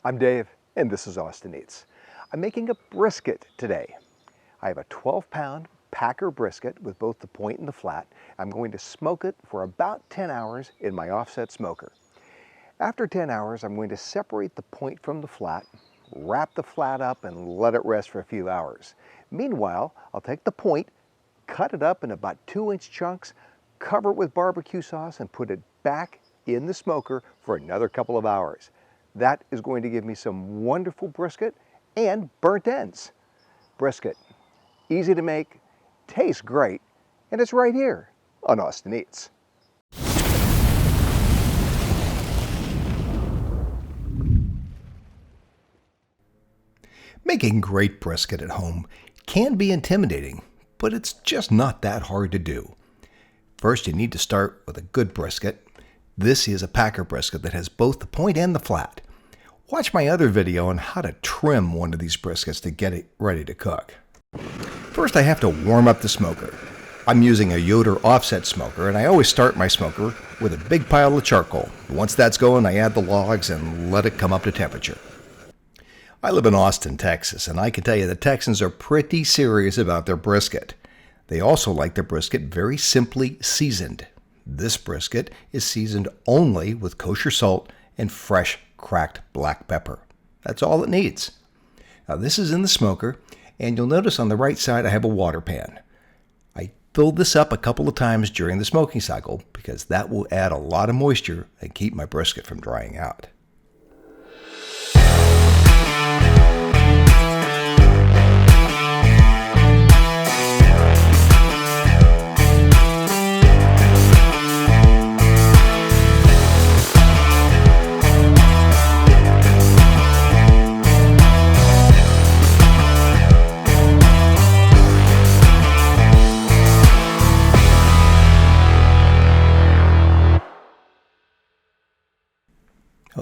I'm Dave, and this is Austin Eats. I'm making a brisket today. I have a 12-pound Packer brisket with both the point and the flat. I'm going to smoke it for about 10 hours in my offset smoker. After 10 hours, I'm going to separate the point from the flat, wrap the flat up, and let it rest for a few hours. Meanwhile, I'll take the point, cut it up in about 2-inch chunks, cover it with barbecue sauce, and put it back in the smoker for another couple of hours. That is going to give me some wonderful brisket and burnt ends. Brisket, easy to make, tastes great, and it's right here on Austin Eats. Making great brisket at home can be intimidating, but it's just not that hard to do. First, you need to start with a good brisket. This is a Packer brisket that has both the point and the flat. Watch my other video on how to trim one of these briskets to get it ready to cook. First, I have to warm up the smoker. I'm using a Yoder offset smoker, and I always start my smoker with a big pile of charcoal. Once that's going, I add the logs and let it come up to temperature. I live in Austin, Texas, and I can tell you the Texans are pretty serious about their brisket. They also like their brisket very simply seasoned. This brisket is seasoned only with kosher salt and fresh cracked black pepper. That's all it needs. Now this is in the smoker, and you'll notice on the right side I have a water pan. I filled this up a couple of times during the smoking cycle because that will add a lot of moisture and keep my brisket from drying out.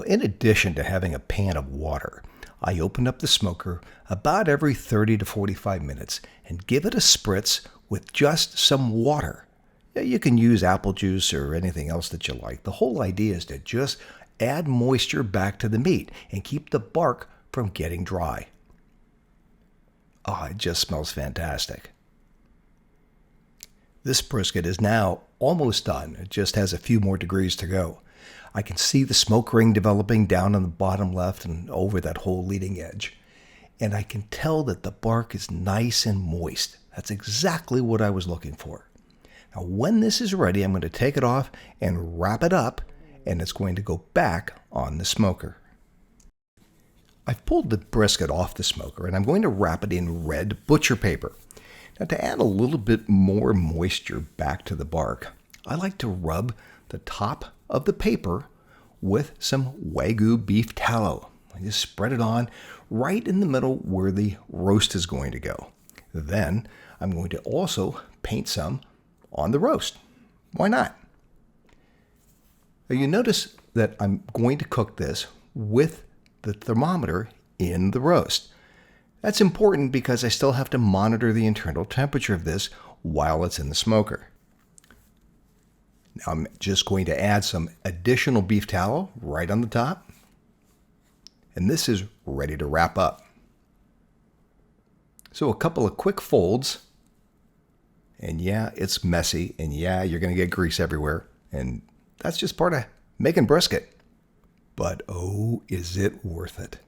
In addition to having a pan of water, I open up the smoker about every 30 to 45 minutes and give it a spritz with just some water. You can use apple juice or anything else that you like. The whole idea is to just add moisture back to the meat and keep the bark from getting dry. Oh, it just smells fantastic. This brisket is now almost done. It just has a few more degrees to go. I can see the smoke ring developing down on the bottom left and over that whole leading edge. And I can tell that the bark is nice and moist. That's exactly what I was looking for. Now when this is ready, I'm going to take it off and wrap it up, and it's going to go back on the smoker. I've pulled the brisket off the smoker, and I'm going to wrap it in red butcher paper. Now to add a little bit more moisture back to the bark, I like to rub the top of the paper with some Wagyu beef tallow. I just spread it on right in the middle where the roast is going to go. Then I'm going to also paint some on the roast. Why not? Now you notice that I'm going to cook this with the thermometer in the roast. That's important because I still have to monitor the internal temperature of this while it's in the smoker. Now I'm just going to add some additional beef tallow right on the top. And this is ready to wrap up. So a couple of quick folds. And yeah, it's messy. And yeah, you're going to get grease everywhere. And that's just part of making brisket. But oh, is it worth it?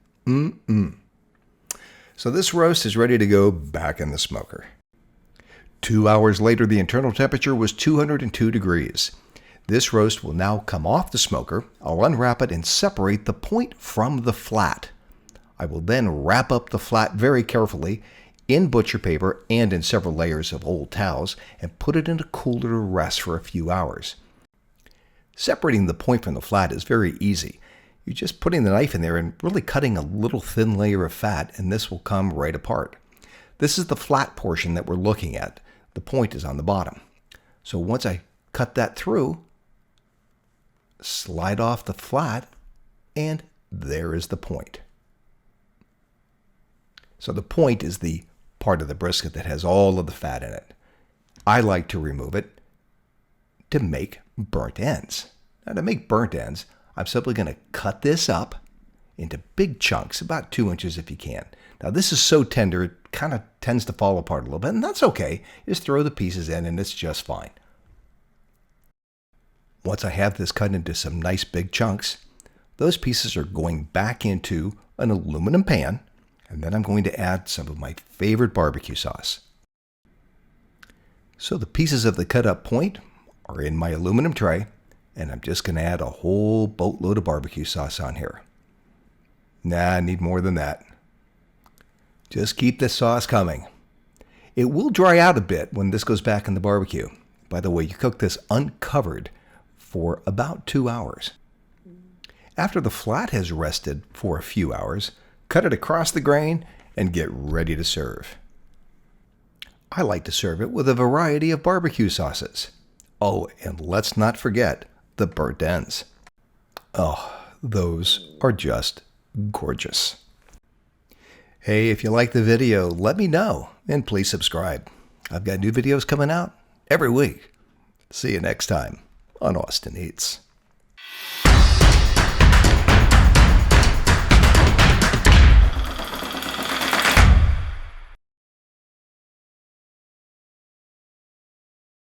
So this roast is ready to go back in the smoker. 2 hours later, the internal temperature was 202 degrees. This roast will now come off the smoker. I'll unwrap it and separate the point from the flat. I will then wrap up the flat very carefully in butcher paper and in several layers of old towels and put it in a cooler to rest for a few hours. Separating the point from the flat is very easy. You're just putting the knife in there and really cutting a little thin layer of fat, and this will come right apart. This is the flat portion that we're looking at. The point is on the bottom. So once I cut that through, slide off the flat, and there is the point. So the point is the part of the brisket that has all of the fat in it. I like to remove it to make burnt ends. Now to make burnt ends, I'm simply going to cut this up into big chunks, about 2 inches if you can. Now this is so tender, it kind of tends to fall apart a little bit, and that's okay. Just throw the pieces in and it's just fine. Once I have this cut into some nice big chunks, those pieces are going back into an aluminum pan, and then I'm going to add some of my favorite barbecue sauce. So the pieces of the cut up point are in my aluminum tray, and I'm just going to add a whole boatload of barbecue sauce on here. Nah, I need more than that. Just keep the sauce coming. It will dry out a bit when this goes back in the barbecue. By the way, you cook this uncovered for about 2 hours. After the flat has rested for a few hours, cut it across the grain and get ready to serve. I like to serve it with a variety of barbecue sauces. Oh, and let's not forget the burnt ends. Oh, those are just gorgeous. Hey, if you like the video, let me know and please subscribe. I've got new videos coming out every week. See you next time on Austin Eats.